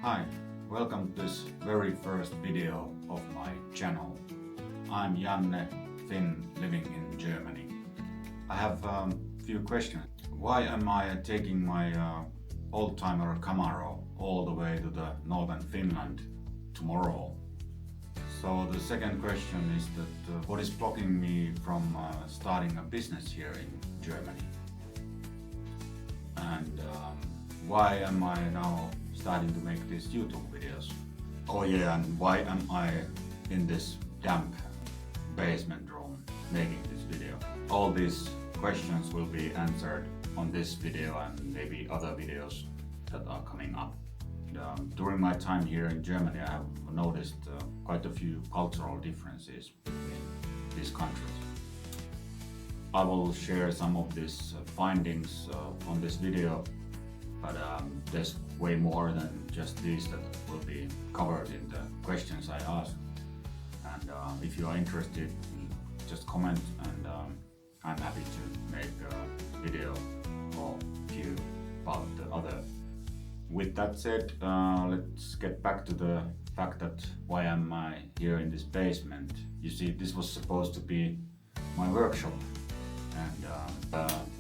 Hi, welcome to this very first video of my channel. I'm Janne, Finn living in Germany. I have a few questions. Why am I taking my old-timer Camaro all the way to the Northern Finland tomorrow? So the second question is that what is blocking me from starting a business here in Germany? And why am I now starting to make these YouTube videos? Oh yeah, and why am I in this damp basement room making this video? All these questions will be answered on this video and maybe other videos that are coming up. During my time here in Germany, I have noticed quite a few cultural differences between these countries. I will share some of these findings on this video, but there's way more than just these that will be covered in the questions I asked. And if you are interested, just comment, and I'm happy to make a video or few about the other. With that said, let's get back to the fact that why am I here in this basement. You see, this was supposed to be my workshop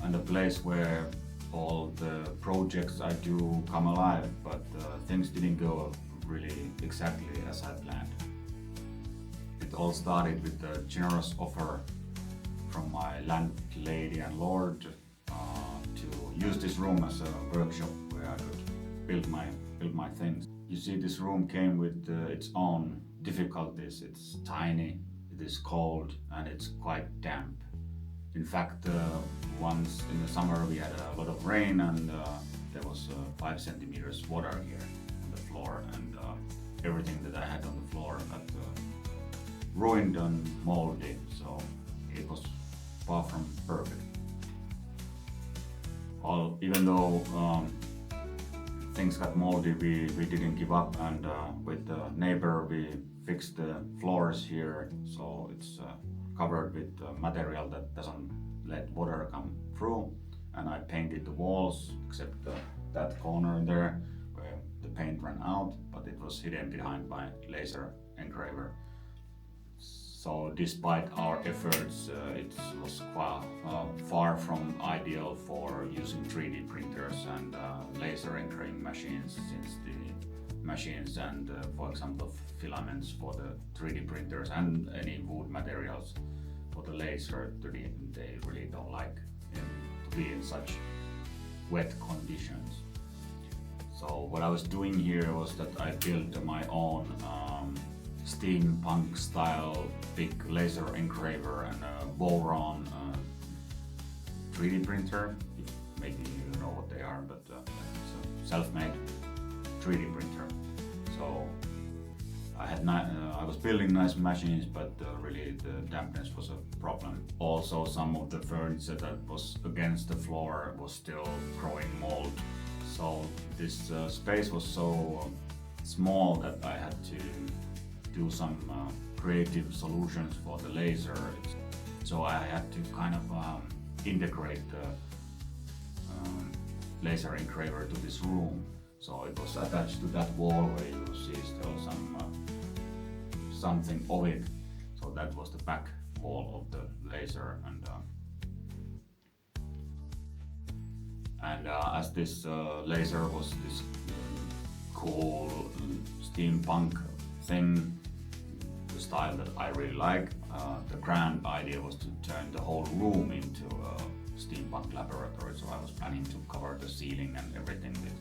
and a place where all the projects I do come alive, but things didn't go really exactly as I planned. It all started with a generous offer from my landlady and lord to use this room as a workshop where I could build my things. You see, this room came with its own difficulties. It's tiny, it is cold, and it's quite damp. In fact, once in the summer we had a lot of rain, and there was 5 centimeters water here on the floor, and everything that I had on the floor got ruined and moldy, so it was far from perfect. Even though things got moldy, we didn't give up, and with the neighbor we fixed the floors here, so it's covered with material that doesn't let water come through, and I painted the walls except that corner there where the paint ran out, but it was hidden behind my laser engraver. So despite our efforts, it was quite far from ideal for using 3D printers and laser engraving machines, since the machines and for example filaments for the 3D printers and any wood materials for the laser, they really don't like to be in such wet conditions. So what I was doing here was that I built my own steampunk style big laser engraver and a Boron 3D printer. Maybe you know what they are, but it's a self-made 3D printer. So I was building nice machines, but really the dampness was a problem. Also, some of the furniture that was against the floor was still growing mold. So this space was so small that I had to do some creative solutions for the laser. So I had to kind of integrate the laser engraver to this room. So it was attached to that wall where you see still something of it. So that was the back wall of the laser, and as this laser was this cool steampunk thing, the style that I really like, the grand idea was to turn the whole room into a steampunk laboratory. So I was planning to cover the ceiling and everything with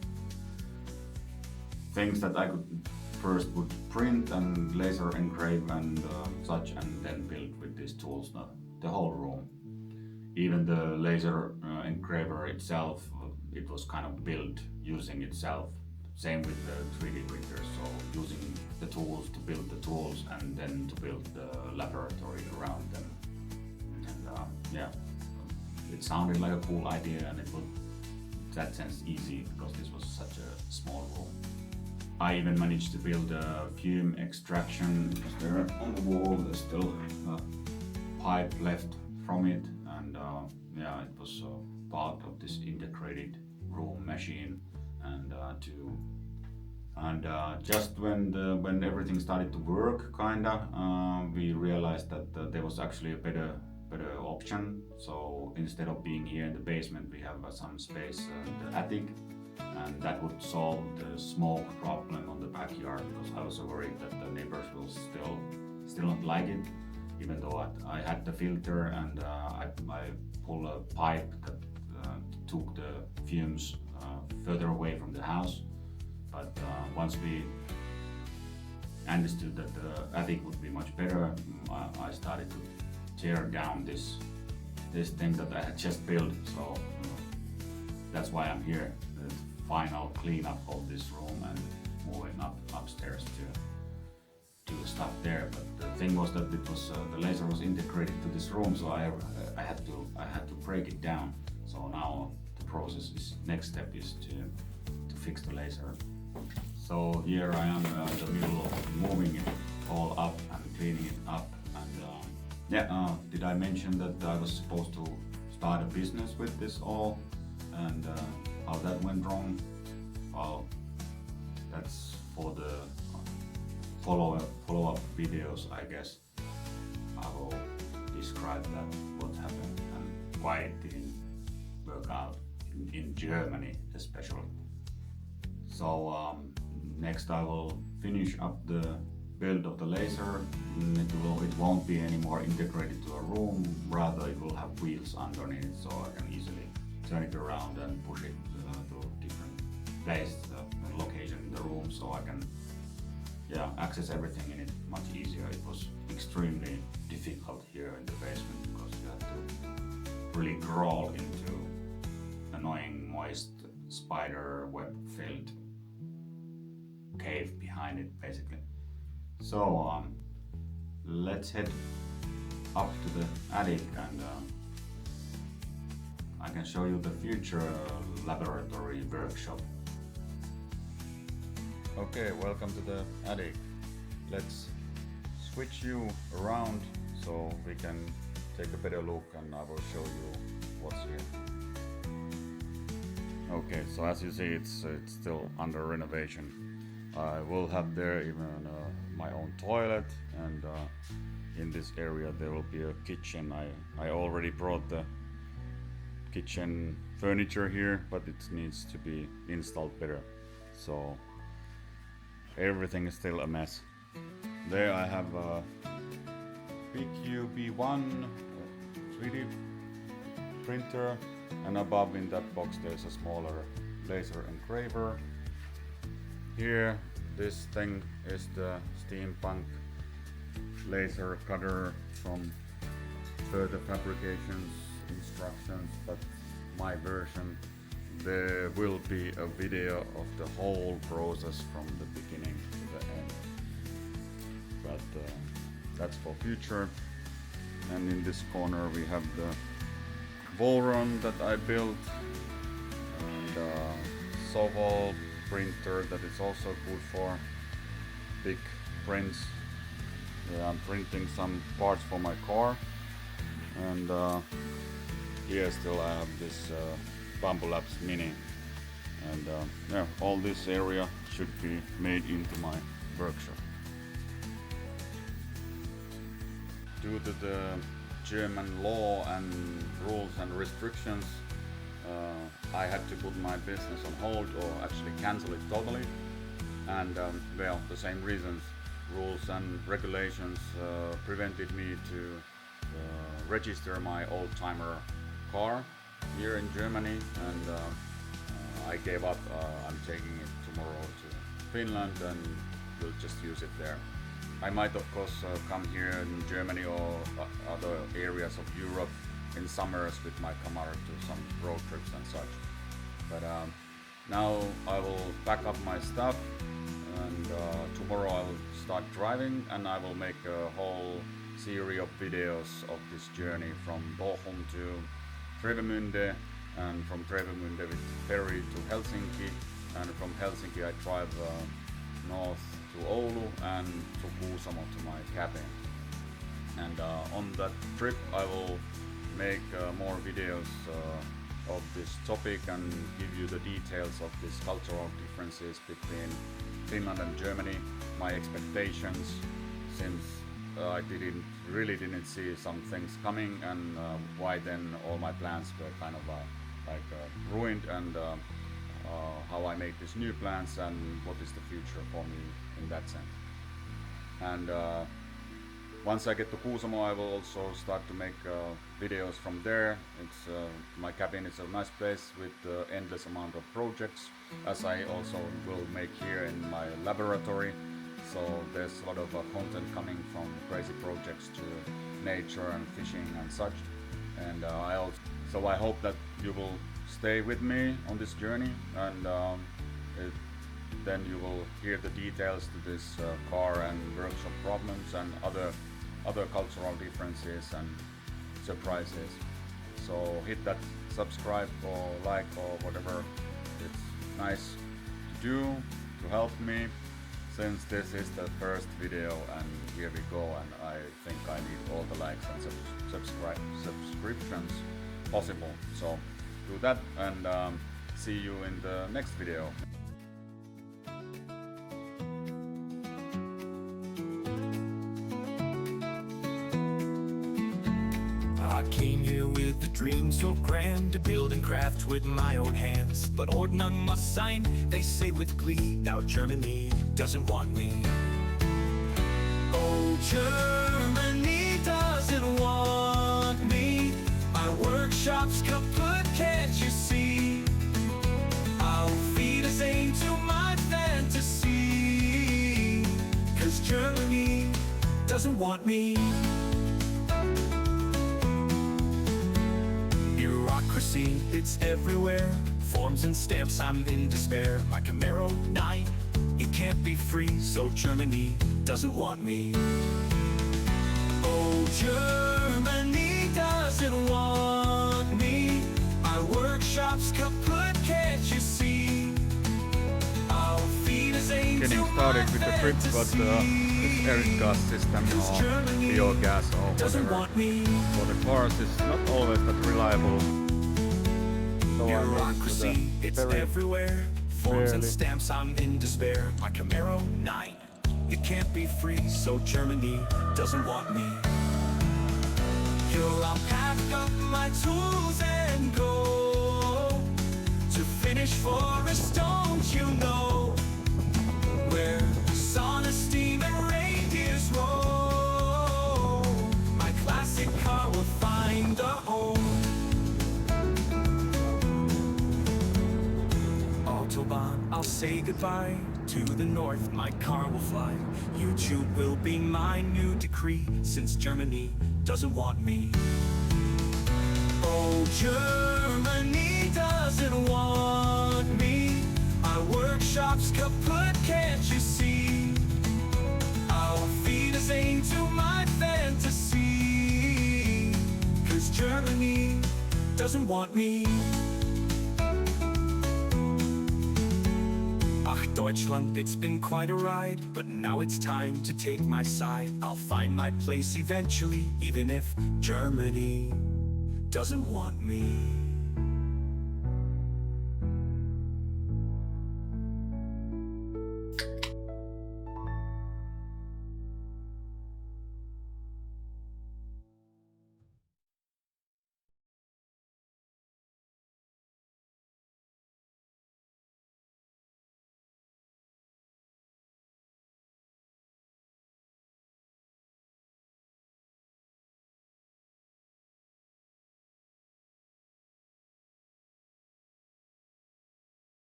things that I could first would print and laser engrave and such, and then build with these tools the whole room. Even the laser engraver itself, it was kind of built using itself. Same with the 3D printers, so using the tools to build the tools and then to build the laboratory around them. And yeah, it sounded like a cool idea, and it was in that sense easy because this was such a small room. I even managed to build a fume extraction, because there on the wall there's still a pipe left from it, and yeah, it was part of this integrated room machine, and to And just when everything started to work, kinda, we realized that there was actually a better option. So instead of being here in the basement, we have some space in the attic, and that would solve the smoke problem on the backyard, because I was worried that the neighbors will still not like it, even though I had the filter, and I pull a pipe that took the fumes further away from the house. But once we understood that the attic would be much better, I started to tear down this thing that I had just built. So that's why I'm here. The final cleanup of this room and moving upstairs to stuff there. But the thing was that it was the laser was integrated to this room, so I had to break it down. So now the process is, next step is to fix the laser. So here I am in the middle of moving it all up and cleaning it up. And did I mention that I was supposed to start a business with this all, and how that went wrong? Well, that's for the follow-up videos, I guess. I will describe that, what happened and why it didn't work out in Germany especially. So next I will finish up the build of the laser. It won't be anymore integrated to a room, rather it will have wheels underneath, so I can easily turn it around and push it to different place, location in the room, so I can access everything in it much easier. It was extremely difficult here in the basement because you have to really crawl into annoying moist spider web filled cave behind it basically. So let's head up to the attic, and I can show you the future laboratory workshop. Okay, welcome to the attic. Let's switch you around so we can take a better look, and I will show you what's here. Okay, so as you see, it's still under renovation. I will have there even my own toilet, and in this area there will be a kitchen. I already brought the kitchen furniture here, but it needs to be installed better. So everything is still a mess. There I have a PQB1 3D printer, and above in that box there's a smaller laser engraver. Here, this thing is the steampunk laser cutter from further fabrications instructions, but my version, there will be a video of the whole process from the beginning to the end. But that's for future. And in this corner we have the Voron that I built, and Soval printer that is also good for big prints. I'm printing some parts for my car, and here still I have this Bamboo Labs Mini, and all this area should be made into my workshop. Due to the German law and rules and restrictions, I had to put my business on hold, or actually cancel it totally. And the same reasons, rules and regulations prevented me to register my old-timer car here in Germany, and I gave up. I'm taking it tomorrow to Finland and will just use it there. I might of course come here in Germany or other areas of Europe in summers with my Camaro to some road trips and such. But now I will pack up my stuff, and tomorrow I will start driving, and I will make a whole series of videos of this journey from Bochum to Travemünde, and from Travemünde with ferry to Helsinki, and from Helsinki I drive north to Oulu and to Kuusamo to my cabin. And on that trip I will make more videos of this topic and give you the details of these cultural differences between Finland and Germany, my expectations, since I really didn't see some things coming, and why then all my plans were kind of ruined, and how I made these new plans and what is the future for me in that sense. And once I get to Kuusamo, I will also start to make videos from there. It's my cabin is a nice place with endless amount of projects, as I also will make here in my laboratory. So there's a lot of content coming from crazy projects to nature and fishing and such. And I hope that you will stay with me on this journey, and then you will hear the details to this car and workshop problems and other cultural differences and surprises. So hit that subscribe or like or whatever. It's nice to do to help me, since this is the first video, and here we go, and I think I need all the likes and subscriptions possible. So do that, and see you in the next video. I came here with a dream so grand, to build and craft with my own hands. But Ordnung must sign, they say with glee. Now Germany doesn't want me. Oh, Germany doesn't want me. My workshop's kaput, can't you see? I'll feed a zane to my fantasy, 'cause Germany doesn't want me. Bureaucracy, it's everywhere. Forms and stamps, I'm in despair. My Camaro 9, it can't be free, so Germany doesn't want me. Oh, Germany doesn't want me. My workshop's kaput, can't you see? I'll feed a zane to Getting started with the trip, but this air gas system or biogas or whatever for the cars is not always that reliable. So Bureaucracy, it's everywhere. Forms and stamps, I'm in despair. My Camaro 9, it can't be free, so Germany doesn't want me. Here I'll pack up my tools and go to finish Forest, don't you know, where sauna, steam and reindeers roll. My classic car will find a home. Autobahn, I'll say goodbye. To the north, my car will fly. YouTube will be my new decree, since Germany doesn't want me. Oh, Germany doesn't want me. My workshop's kaput, can't you see? I'll feed a zane to my fantasy, 'cause Germany doesn't want me. Ach, Deutschland, it's been quite a ride, but now it's time to take my side. I'll find my place eventually, even if Germany doesn't want me.